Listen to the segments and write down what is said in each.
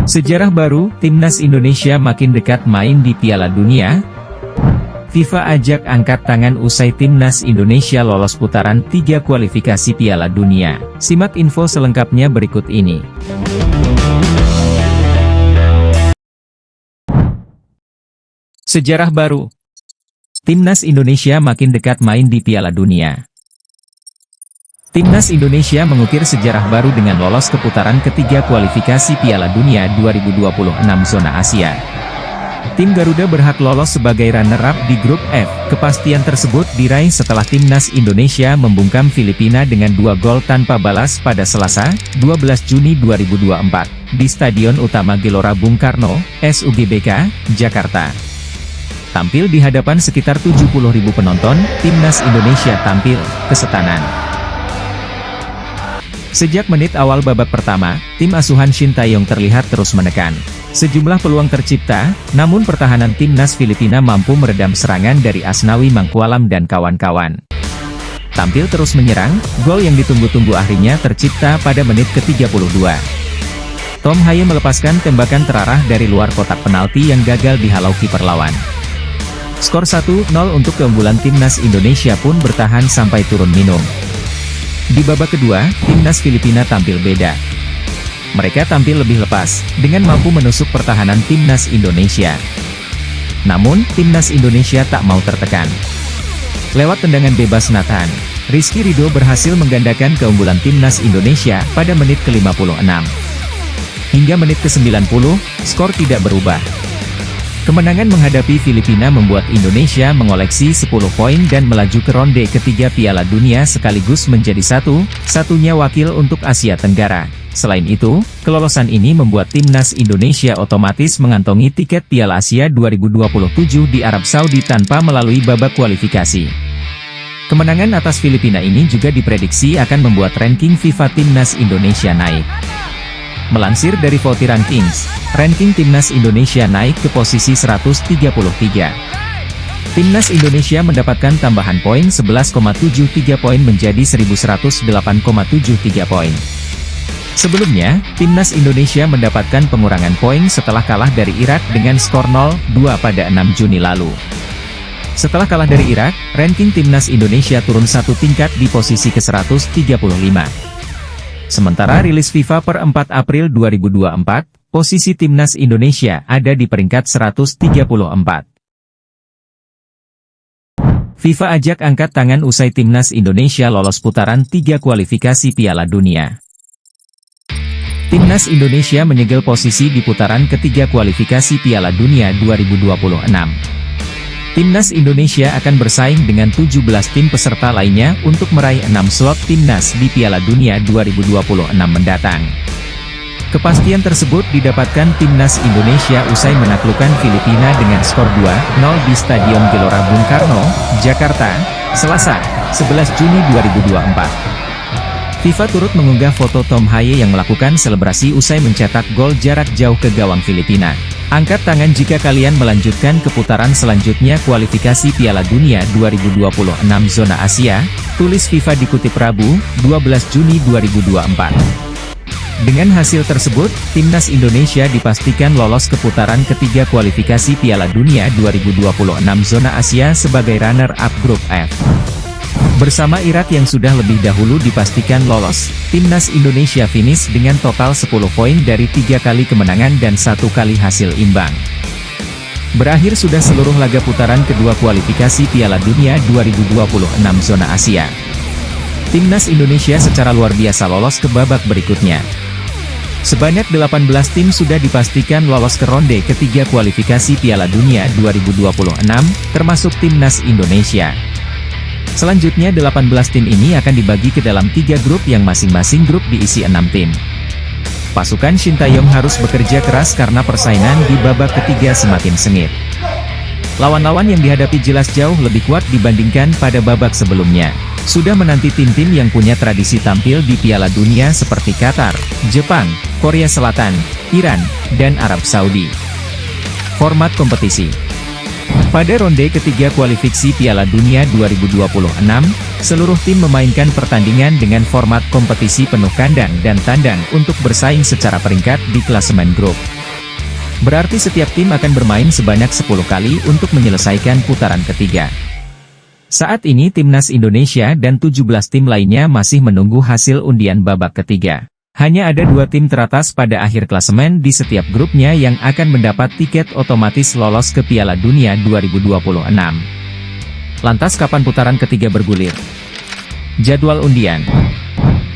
Sejarah baru, Timnas Indonesia makin dekat main di Piala Dunia. FIFA ajak angkat tangan usai Timnas Indonesia lolos putaran 3 kualifikasi Piala Dunia. Simak info selengkapnya berikut ini. Sejarah baru. Timnas Indonesia makin dekat main di Piala Dunia. Timnas Indonesia mengukir sejarah baru dengan lolos ke putaran ketiga kualifikasi Piala Dunia 2026 zona Asia. Tim Garuda berhak lolos sebagai runner-up di grup F. Kepastian tersebut diraih setelah Timnas Indonesia membungkam Filipina dengan 2 gol tanpa balas pada Selasa, 12 Juni 2024, di Stadion Utama Gelora Bung Karno, SUGBK, Jakarta. Tampil di hadapan sekitar 70.000 penonton, Timnas Indonesia tampil kesetanan. Sejak menit awal babak pertama, tim asuhan Shin Tae-yong terlihat terus menekan. Sejumlah peluang tercipta, namun pertahanan Timnas Filipina mampu meredam serangan dari Asnawi Mangkualam dan kawan-kawan. Tampil terus menyerang, gol yang ditunggu-tunggu akhirnya tercipta pada menit ke-32. Tom Haye melepaskan tembakan terarah dari luar kotak penalti yang gagal dihalau kiper lawan. Skor 1-0 untuk keunggulan Timnas Indonesia pun bertahan sampai turun minum. Di babak kedua, Timnas Filipina tampil beda. Mereka tampil lebih lepas, dengan mampu menusuk pertahanan Timnas Indonesia. Namun, Timnas Indonesia tak mau tertekan. Lewat tendangan bebas Nathan, Rizky Ridho berhasil menggandakan keunggulan Timnas Indonesia pada menit ke-56. Hingga menit ke-90, skor tidak berubah. Kemenangan menghadapi Filipina membuat Indonesia mengoleksi 10 poin dan melaju ke ronde ketiga Piala Dunia sekaligus menjadi satu-satunya wakil untuk Asia Tenggara. Selain itu, kelolosan ini membuat Timnas Indonesia otomatis mengantongi tiket Piala Asia 2027 di Arab Saudi tanpa melalui babak kualifikasi. Kemenangan atas Filipina ini juga diprediksi akan membuat ranking FIFA Timnas Indonesia naik. Melansir dari Vote Rankings, ranking Timnas Indonesia naik ke posisi 133. Timnas Indonesia mendapatkan tambahan poin 11,73 poin menjadi 1108,73 poin. Sebelumnya, Timnas Indonesia mendapatkan pengurangan poin setelah kalah dari Irak dengan skor 0-2 pada 6 Juni lalu. Setelah kalah dari Irak, ranking Timnas Indonesia turun satu tingkat di posisi ke-135. Sementara rilis FIFA per 4 April 2024, posisi Timnas Indonesia ada di peringkat 134. FIFA ajak angkat tangan usai Timnas Indonesia lolos putaran 3 kualifikasi Piala Dunia. Timnas Indonesia menyegel posisi di putaran ketiga kualifikasi Piala Dunia 2026. Timnas Indonesia akan bersaing dengan 17 tim peserta lainnya untuk meraih 6 slot Timnas di Piala Dunia 2026 mendatang. Kepastian tersebut didapatkan Timnas Indonesia usai menaklukkan Filipina dengan skor 2-0 di Stadion Gelora Bung Karno, Jakarta, Selasa, 11 Juni 2024. FIFA turut mengunggah foto Tom Haye yang melakukan selebrasi usai mencetak gol jarak jauh ke gawang Filipina. Angkat tangan jika kalian melanjutkan ke putaran selanjutnya kualifikasi Piala Dunia 2026 zona Asia, tulis FIFA dikutip Rabu, 12 Juni 2024. Dengan hasil tersebut, Timnas Indonesia dipastikan lolos ke putaran ketiga kualifikasi Piala Dunia 2026 zona Asia sebagai runner-up grup F. Bersama Irak yang sudah lebih dahulu dipastikan lolos, Timnas Indonesia finish dengan total 10 poin dari 3 kali kemenangan dan 1 kali hasil imbang. Berakhir sudah seluruh laga putaran kedua kualifikasi Piala Dunia 2026 zona Asia. Timnas Indonesia secara luar biasa lolos ke babak berikutnya. Sebanyak 18 tim sudah dipastikan lolos ke ronde ketiga kualifikasi Piala Dunia 2026, termasuk Timnas Indonesia. Selanjutnya 18 tim ini akan dibagi ke dalam 3 grup yang masing-masing grup diisi 6 tim. Pasukan Shin Tae-yong harus bekerja keras karena persaingan di babak ketiga semakin sengit. Lawan-lawan yang dihadapi jelas jauh lebih kuat dibandingkan pada babak sebelumnya. Sudah menanti tim-tim yang punya tradisi tampil di Piala Dunia seperti Qatar, Jepang, Korea Selatan, Iran, dan Arab Saudi. Format kompetisi. Pada ronde ketiga kualifikasi Piala Dunia 2026, seluruh tim memainkan pertandingan dengan format kompetisi penuh kandang dan tandang untuk bersaing secara peringkat di klasemen grup. Berarti setiap tim akan bermain sebanyak 10 kali untuk menyelesaikan putaran ketiga. Saat ini Timnas Indonesia dan 17 tim lainnya masih menunggu hasil undian babak ketiga. Hanya ada 2 tim teratas pada akhir klasemen di setiap grupnya yang akan mendapat tiket otomatis lolos ke Piala Dunia 2026. Lantas kapan putaran ketiga bergulir? Jadwal undian.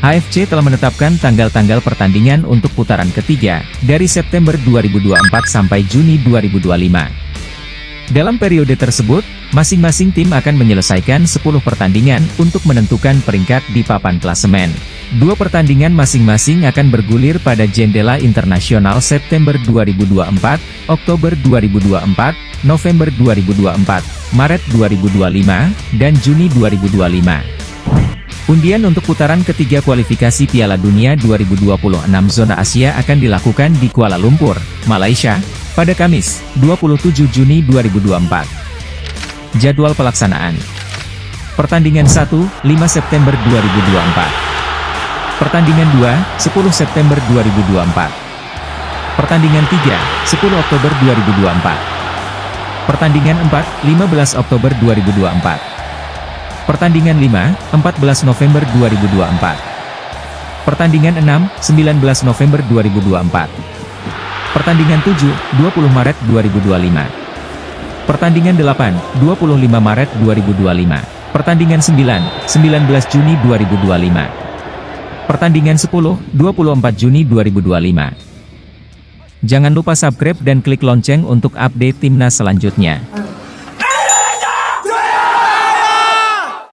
AFC telah menetapkan tanggal-tanggal pertandingan untuk putaran ketiga, dari September 2024 sampai Juni 2025. Dalam periode tersebut, masing-masing tim akan menyelesaikan 10 pertandingan untuk menentukan peringkat di papan klasemen. 2 pertandingan masing-masing akan bergulir pada jendela internasional September 2024, Oktober 2024, November 2024, Maret 2025, dan Juni 2025. Undian untuk putaran ketiga kualifikasi Piala Dunia 2026 zona Asia akan dilakukan di Kuala Lumpur, Malaysia, pada Kamis, 27 Juni 2024. Jadwal pelaksanaan. Pertandingan 1, 5 September 2024. Pertandingan 2, 10 September 2024. Pertandingan 3, 10 Oktober 2024. Pertandingan 4, 15 Oktober 2024. Pertandingan 5, 14 November 2024. Pertandingan 6, 19 November 2024. Pertandingan 7, 20 Maret 2025. Pertandingan 8, 25 Maret 2025. Pertandingan 9, 19 Juni 2025. Pertandingan 10, 24 Juni 2025. Jangan lupa subscribe dan klik lonceng untuk update timnas selanjutnya.